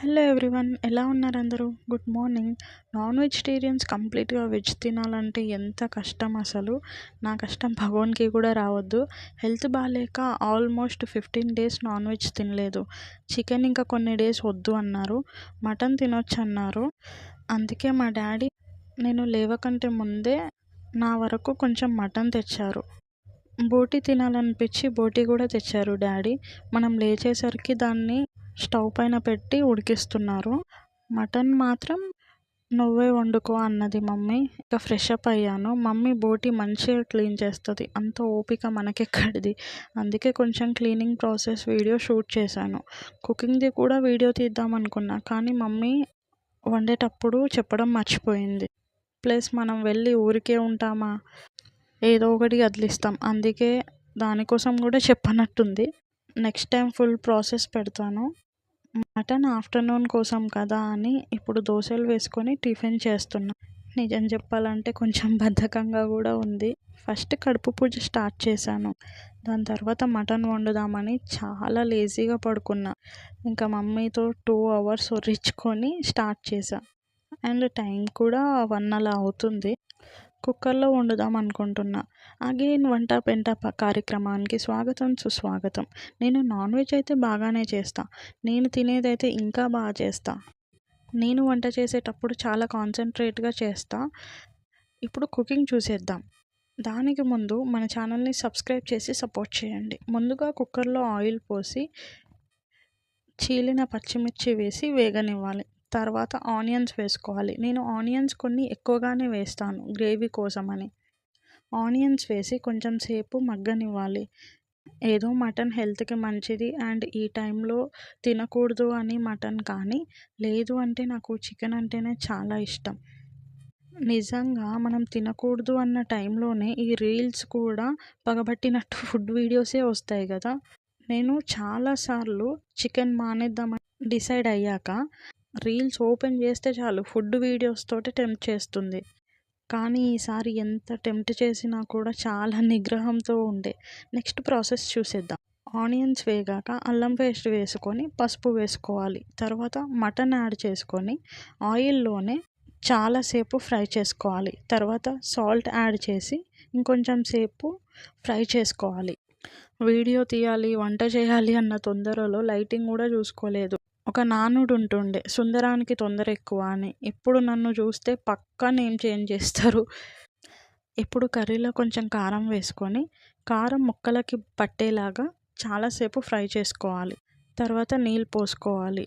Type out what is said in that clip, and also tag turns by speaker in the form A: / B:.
A: Hello everyone, ఎలా ఉన్నారు అందరూ? Good morning. నాన్ వెజిటేరియన్స్ కంప్లీట్గా వెజ్ తినాలంటే ఎంత కష్టం అసలు. నా కష్టం భగవాన్కి కూడా రావద్దు. హెల్త్ బాగాలేక ఆల్మోస్ట్ 15 డేస్ నాన్ వెజ్ తినలేదు. చికెన్ ఇంకా కొన్ని డేస్ వద్దు అన్నారు. మటన్ తినొచ్చు అన్నారు. అందుకే మా డాడీ నేను లేవకంటే ముందే నా వరకు కొంచెం మటన్ తెచ్చారు. బోటి తినాలనిపించి బోటి కూడా తెచ్చారు డాడీ. మనం లేచేసరికి దాన్ని స్టవ్ పైన పెట్టి ఉడికిస్తున్నారు. మటన్ మాత్రం నువ్వే వండుకో అన్నది మమ్మీ. ఇంకా ఫ్రెష్ అప్ అయ్యాను. మమ్మీ బోటి మంచిగా క్లీన్ చేస్తుంది. అంత ఓపిక మనకెక్కడిది. అందుకే కొంచెం క్లీనింగ్ ప్రాసెస్ వీడియో షూట్ చేశాను. కుకింగ్ది కూడా వీడియో తీద్దాం అనుకున్నా, కానీ మమ్మీ వండేటప్పుడు చెప్పడం మర్చిపోయింది. ప్లస్ మనం వెళ్ళి ఊరికే ఉంటామా, ఏదో ఒకటి కదిలిస్తాం. అందుకే దానికోసం కూడా చెప్పనట్టుంది. నెక్స్ట్ టైం ఫుల్ ప్రాసెస్ పెడతాను. మటన్ ఆఫ్టర్నూన్ కోసం కదా అని ఇప్పుడు దోశలు వేసుకొని టిఫిన్ చేస్తున్నా. నిజం చెప్పాలంటే కొంచెం బద్ధకంగా కూడా ఉంది. ఫస్ట్ కడుపు పూజ స్టార్ట్ చేశాను. దాని తర్వాత మటన్ వండుదామని చాలా లేజీగా పడుకున్నా. ఇంకా మమ్మీతో 2 hours ఒర్రించుకొని స్టార్ట్ చేశా. అండ్ టైం కూడా 1 అలా అవుతుంది. కుక్కర్లో వండుదాం అనుకుంటున్నా. అగైన్ వంట పెంట కార్యక్రమానికి స్వాగతం సుస్వాగతం. నేను నాన్ వెజ్ అయితే బాగానే చేస్తా. నేను తినేదైతే ఇంకా బాగా చేస్తా. నేను వంట చేసేటప్పుడు చాలా కాన్సన్ట్రేట్గా చేస్తా. ఇప్పుడు కుకింగ్ చూసేద్దాం. దానికి ముందు మన ఛానల్ని సబ్స్క్రైబ్ చేసి సపోర్ట్ చేయండి. ముందుగా కుక్కర్లో ఆయిల్ పోసి చీలిన పచ్చిమిర్చి వేసి వేగనివ్వాలి. తర్వాత ఆనియన్స్ వేసుకోవాలి. నేను ఆనియన్స్ కొన్ని ఎక్కువగానే వేస్తాను గ్రేవీ కోసమని. ఆనియన్స్ వేసి కొంచెం సేపు మగ్గనివ్వాలి. ఏదో మటన్ హెల్త్కి మంచిది అండ్ ఈ టైంలో తినకూడదు అని మటన్, కానీ లేదు అంటే నాకు చికెన్ అంటేనే చాలా ఇష్టం. నిజంగా మనం తినకూడదు అన్న టైంలోనే ఈ రీల్స్ కూడా పగబట్టినట్టు ఫుడ్ వీడియోసే వస్తాయి కదా. నేను చాలాసార్లు చికెన్ మానేద్దామని డిసైడ్ అయ్యాక రీల్స్ ఓపెన్ చేస్తే చాలు ఫుడ్ వీడియోస్ తోటి టెంప్ట్ చేస్తుంది. కానీ ఈసారి ఎంత టెంప్ట్ చేసినా కూడా చాలా నిగ్రహంతో ఉండే. నెక్స్ట్ ప్రాసెస్ చూసేద్దాం. ఆనియన్స్ వేగాక అల్లం పేస్ట్ వేసుకొని పసుపు వేసుకోవాలి. తర్వాత మటన్ యాడ్ చేసుకొని ఆయిల్లోనే చాలాసేపు ఫ్రై చేసుకోవాలి. తర్వాత సాల్ట్ యాడ్ చేసి ఇంకొంచెం సేపు ఫ్రై చేసుకోవాలి. వీడియో తీయాలి, వంట చేయాలి అన్న తొందరలో లైటింగ్ కూడా చూసుకోలేదు. ఒక నానుడు ఉంటుండే, సుందరానికి తొందర ఎక్కువ అని. ఇప్పుడు నన్ను చూస్తే పక్కా నేమ్ చేంజ్ చేస్తారు. ఇప్పుడు కర్రీలో కొంచెం కారం వేసుకొని కారం ముక్కలకి పట్టేలాగా చాలాసేపు ఫ్రై చేసుకోవాలి. తర్వాత నీళ్ళు పోసుకోవాలి.